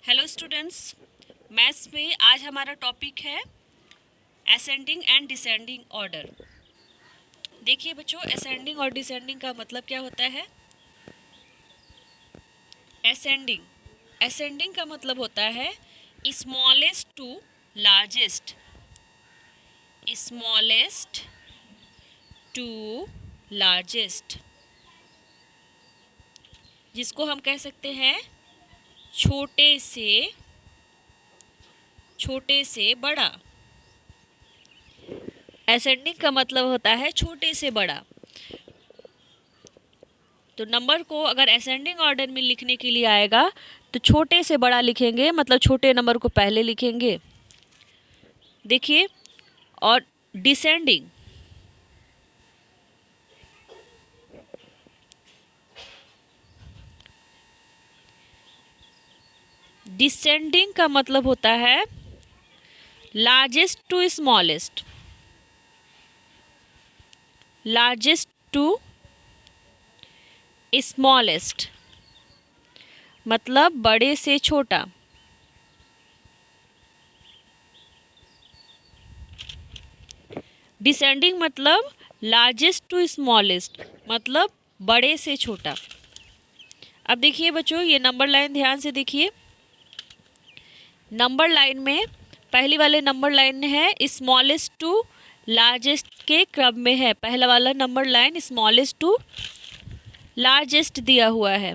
Hello students, maths में आज हमारा टॉपिक है असेंडिंग एंड डिसेंडिंग ऑर्डर। देखिए बच्चों, असेंडिंग और डिसेंडिंग का मतलब क्या होता है। असेंडिंग का मतलब होता है smallest to largest, smallest to largest, जिसको हम कह सकते हैं छोटे से बड़ा। असेंडिंग का मतलब होता है छोटे से बड़ा। तो नंबर को अगर असेंडिंग ऑर्डर में लिखने के लिए आएगा तो छोटे से बड़ा लिखेंगे, मतलब छोटे नंबर को पहले लिखेंगे। देखिए, और डिसेंडिंग डिसेंडिंग का मतलब होता है largest to smallest, largest to smallest, मतलब बड़े से छोटा। डिसेंडिंग मतलब लार्जेस्ट टू स्मॉलेस्ट, मतलब बड़े से छोटा। अब देखिए बच्चों, ये नंबर लाइन ध्यान से देखिए। नंबर लाइन में पहली वाले नंबर लाइन है स्मॉलेस्ट टू लार्जेस्ट के क्रम में है। पहला वाला number line smallest to largest दिया हुआ है।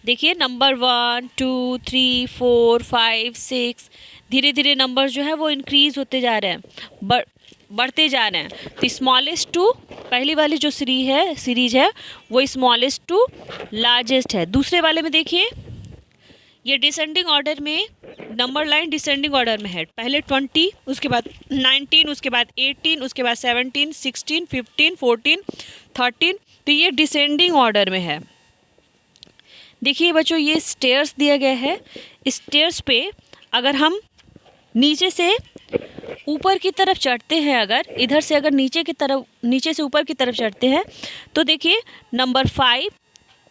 देखिए, नंबर 1 2 3 4 5 6, धीरे धीरे नंबर जो है वो इंक्रीज होते जा रहे हैं, बढ़ते जा रहे हैं। तो स्मॉलेस्ट टू पहली वाली जो सीरीज है वो स्मॉलेस्ट टू लार्जेस्ट है। दूसरे वाले में देखिए, ये डिसेंडिंग ऑर्डर में नंबर लाइन डिसेंडिंग ऑर्डर में है। पहले 20, उसके बाद 19, उसके बाद 18, उसके बाद 17, 16, 15, 14, 13। तो ये डिसेंडिंग ऑर्डर में है। देखिए बच्चों, ये स्टेयर्स दिया गया है। स्टेयर्स पे अगर हम नीचे से ऊपर की तरफ चढ़ते हैं, अगर इधर से अगर नीचे से ऊपर की तरफ चढ़ते हैं तो देखिए नंबर 5,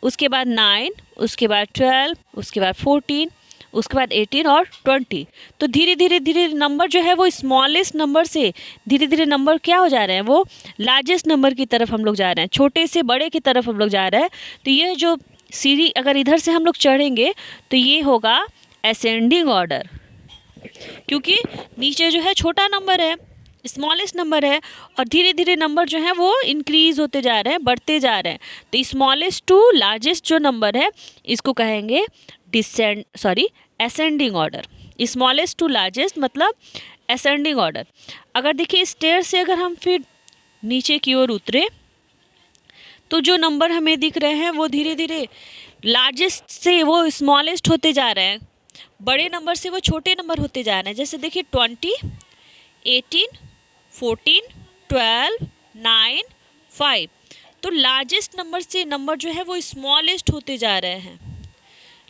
उसके बाद 9, उसके बाद 12, उसके बाद 14, उसके बाद 18 और 20। तो धीरे धीरे नंबर जो है वो स्मॉलेस्ट नंबर से धीरे धीरे नंबर क्या हो जा रहे हैं, वो लार्जेस्ट नंबर की तरफ हम लोग जा रहे हैं, छोटे से बड़े की तरफ हम लोग जा रहे हैं। तो ये जो सीढ़ी अगर इधर से हम लोग चढ़ेंगे तो ये होगा असेंडिंग ऑर्डर, क्योंकि नीचे जो है छोटा नंबर है, स्मॉलेस्ट नंबर है, और धीरे धीरे नंबर जो है वो इंक्रीज होते जा रहे हैं, बढ़ते जा रहे हैं। तो स्मॉलेस्ट टू लार्जेस्ट जो नंबर है इसको कहेंगे ascending order. Smallest to largest मतलब असेंडिंग ऑर्डर। अगर देखिए स्टेयर से अगर हम फिर नीचे की ओर उतरे तो जो नंबर हमें दिख रहे हैं वो धीरे धीरे लार्जेस्ट से वो स्मॉलेस्ट होते जा रहे हैं, बड़े नंबर से वो छोटे नंबर होते जा रहे हैं। जैसे देखिए 20, 18, 14, 12, 9, 5। तो लार्जेस्ट नंबर से नंबर जो है वो स्मॉलेस्ट होते जा रहे हैं,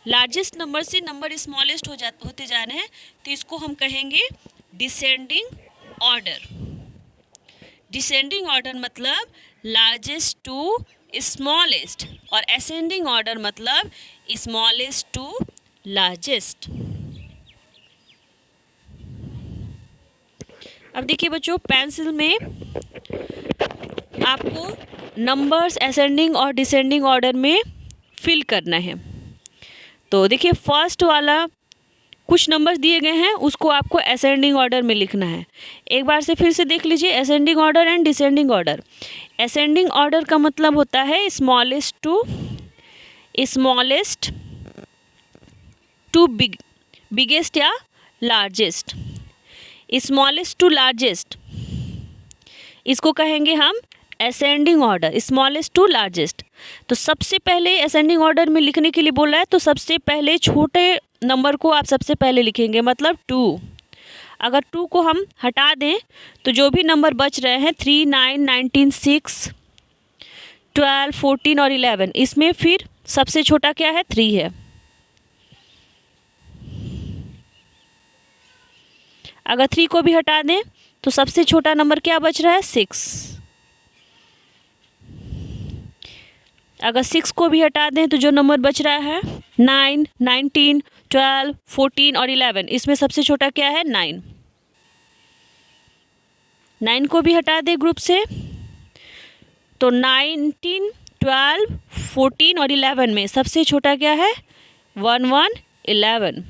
लार्जेस्ट नंबर से नंबर स्मॉलेस्ट होते जा रहे हैं। तो इसको हम कहेंगे डिसेंडिंग ऑर्डर। डिसेंडिंग ऑर्डर मतलब लार्जेस्ट टू स्मॉलेस्ट, और असेंडिंग ऑर्डर मतलब स्मॉलेस्ट टू लार्जेस्ट। अब देखिए बच्चों, पेंसिल में आपको नंबर्स असेंडिंग और डिसेंडिंग ऑर्डर में फिल करना है। तो देखिए फर्स्ट वाला कुछ नंबर्स दिए गए हैं, उसको आपको असेंडिंग ऑर्डर में लिखना है। एक बार से फिर से देख लीजिए, ascending order and descending order. Ascending order का मतलब होता है स्मॉलेस्ट टू बिगेस्ट या लार्जेस्ट। स्मॉलेस्ट टू लार्जेस्ट इसको कहेंगे हम ascending order, smallest to largest. तो सबसे पहले असेंडिंग ऑर्डर में लिखने के लिए बोला है, तो सबसे पहले छोटे नंबर को आप सबसे पहले लिखेंगे, मतलब 2। अगर 2 को हम हटा दें तो जो भी नंबर बच रहे हैं 3, 9, 19, 6, 12, 14 और 11, इसमें फिर सबसे छोटा क्या है, 3 है। अगर 3 को भी हटा दें तो सबसे छोटा नंबर क्या बच रहा है, 6। अगर 6 को भी हटा दें तो जो नंबर बच रहा है 9, 19, 12, 14 और 11, इसमें सबसे छोटा क्या है 9। 9 को भी हटा दें ग्रुप से तो 19, 12, 14 और 11 में सबसे छोटा क्या है 1, 1, 11।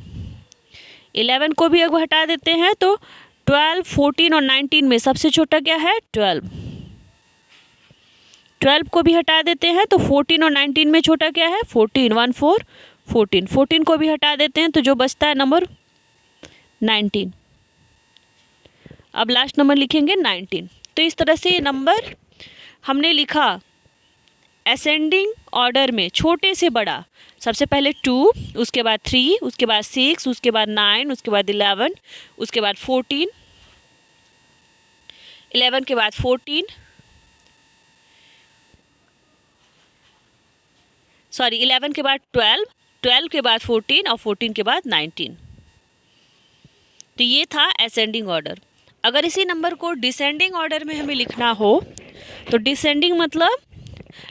11 को भी अगर हटा देते हैं तो 12, 14 और 19 में सबसे छोटा क्या है 12। 12 को भी हटा देते हैं तो 14 और 19 में छोटा क्या है 14, 1, 4, 14। 14 को भी हटा देते हैं तो जो बचता है नंबर 19। अब लास्ट नंबर लिखेंगे 19। तो इस तरह से ये नंबर हमने लिखा असेंडिंग ऑर्डर में, छोटे से बड़ा। सबसे पहले 2, उसके बाद 3, उसके बाद 6, उसके बाद 9, उसके बाद 11, उसके बाद 14, 11 के बाद 14, 11 के बाद 12, 12 के बाद 14 और 14 के बाद 19। तो ये था असेंडिंग ऑर्डर। अगर इसी नंबर को डिसेंडिंग ऑर्डर में हमें लिखना हो तो डिसेंडिंग मतलब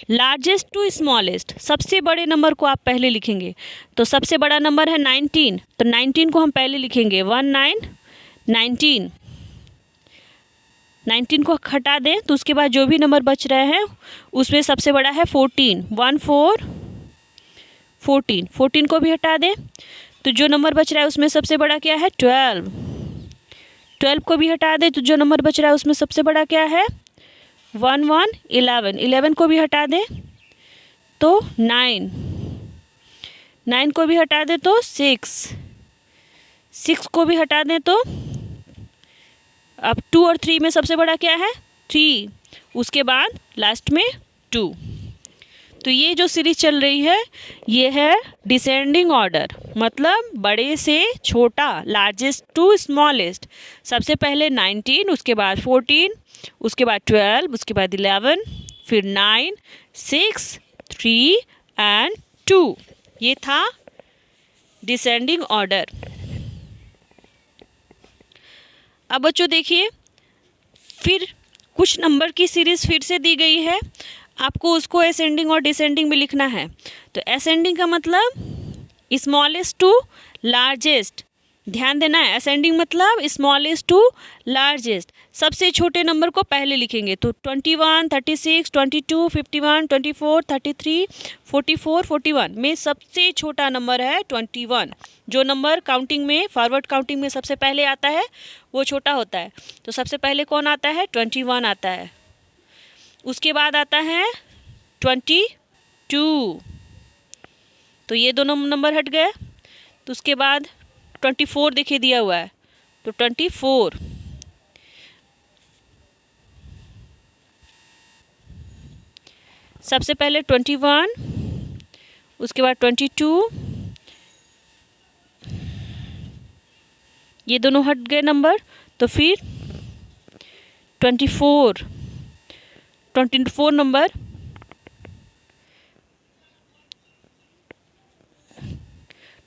लार्जेस्ट टू स्मॉलेस्ट, सबसे बड़े नंबर को आप पहले लिखेंगे। तो सबसे बड़ा नंबर है 19, तो 19 को हम पहले लिखेंगे 19, 19। 19 को हटा दें तो उसके बाद जो भी नंबर बच रहे हैं उसमें सबसे बड़ा है 14, 1, 4, 14। 14 को भी हटा दें तो जो नंबर बच रहा है उसमें सबसे बड़ा क्या है 12। 12 को भी हटा दें तो जो नंबर बच रहा है उसमें सबसे बड़ा क्या है 1, 1, 11। 11 को भी हटा दें तो 9। 9 को भी हटा दें तो 6। 6 को भी हटा दें तो अब 2 और 3 में सबसे बड़ा क्या है 3, उसके बाद लास्ट में 2। तो ये जो सीरीज चल रही है ये है डिसेंडिंग ऑर्डर, मतलब बड़े से छोटा, लार्जेस्ट टू स्मॉलेस्ट। सबसे पहले 19, उसके बाद 14, उसके बाद 12, उसके बाद 11, फिर 9, 6, 3 एंड 2। ये था डिसेंडिंग ऑर्डर। अब बच्चों देखिए, फिर कुछ नंबर की सीरीज़ फिर से दी गई है, आपको उसको असेंडिंग और डिसेंडिंग में लिखना है। तो असेंडिंग का मतलब स्मॉलेस्ट टू लार्जेस्ट, ध्यान देना है। असेंडिंग मतलब स्मॉलेस्ट टू लार्जेस्ट, सबसे छोटे नंबर को पहले लिखेंगे। तो 21, 36, 22, 51, 24, 33, 44, 41 में सबसे छोटा नंबर है 21। जो नंबर काउंटिंग में, फॉरवर्ड काउंटिंग में सबसे पहले आता है वो छोटा होता है। तो सबसे पहले कौन आता है 21 आता है, उसके बाद आता है 22। तो ये दोनों नंबर हट गए। तो उसके बाद 24 देखिए दिया हुआ है, तो 24। सबसे पहले 21, उसके बाद 22, ये दोनों हट गए नंबर। तो फिर 24 नंबर,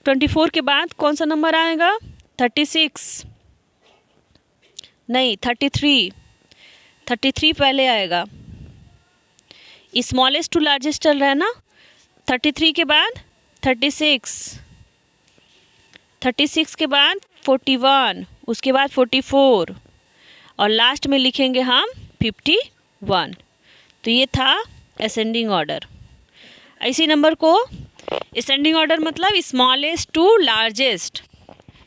24 के बाद कौन सा नंबर आएगा 36, नहीं 33 पहले आएगा। स्मॉलेस्ट टू लार्जेस्ट चल रहा है ना। 33 के बाद 36, 36 के बाद 41, उसके बाद 44 और लास्ट में लिखेंगे हम 51। तो ये था असेंडिंग ऑर्डर। इसी नंबर को असेंडिंग ऑर्डर मतलब स्मॉलेस्ट टू लार्जेस्ट,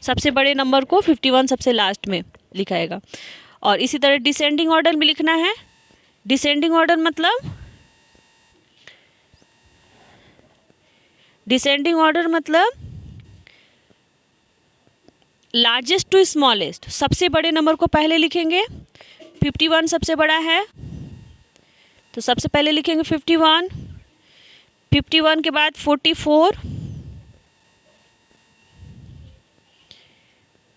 सबसे बड़े नंबर को 51 सबसे लास्ट में लिखाएगा। और इसी तरह डिसेंडिंग ऑर्डर में लिखना है। डिसेंडिंग ऑर्डर मतलब लार्जेस्ट टू स्मॉलेस्ट, सबसे बड़े नंबर को पहले लिखेंगे। 51 सबसे बड़ा है तो सबसे पहले लिखेंगे 51। 51 के बाद 44,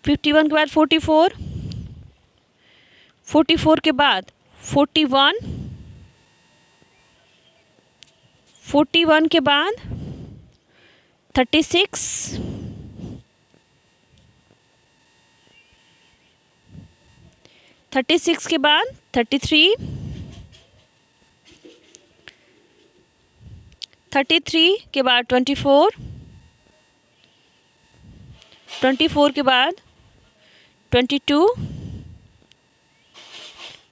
51 के बाद 44, 44 के बाद 41, 41 के बाद 36, 36 के बाद 33, 33 के बाद 24, 24 के बाद 22,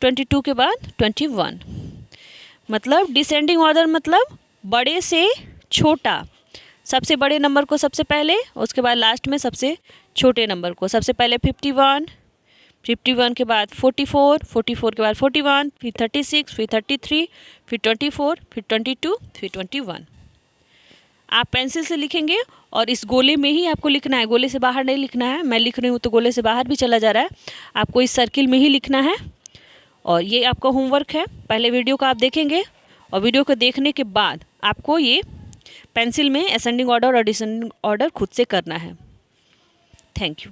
22 के बाद 21। मतलब डिसेंडिंग ऑर्डर मतलब बड़े से छोटा, सबसे बड़े नंबर को सबसे पहले, उसके बाद लास्ट में सबसे छोटे नंबर को। सबसे पहले 51, 51 के बाद 44, 44 के बाद 41, फिर 36, फिर 33, फिर 24, फिर 22, फिर 21। आप पेंसिल से लिखेंगे और इस गोले में ही आपको लिखना है, गोले से बाहर नहीं लिखना है। मैं लिख रही हूँ तो गोले से बाहर भी चला जा रहा है, आपको इस सर्किल में ही लिखना है। और ये आपका होमवर्क है। पहले वीडियो को आप देखेंगे और वीडियो को देखने के बाद आपको ये पेंसिल में असेंडिंग ऑर्डर और डिसेंडिंग ऑर्डर खुद से करना है। Thank you.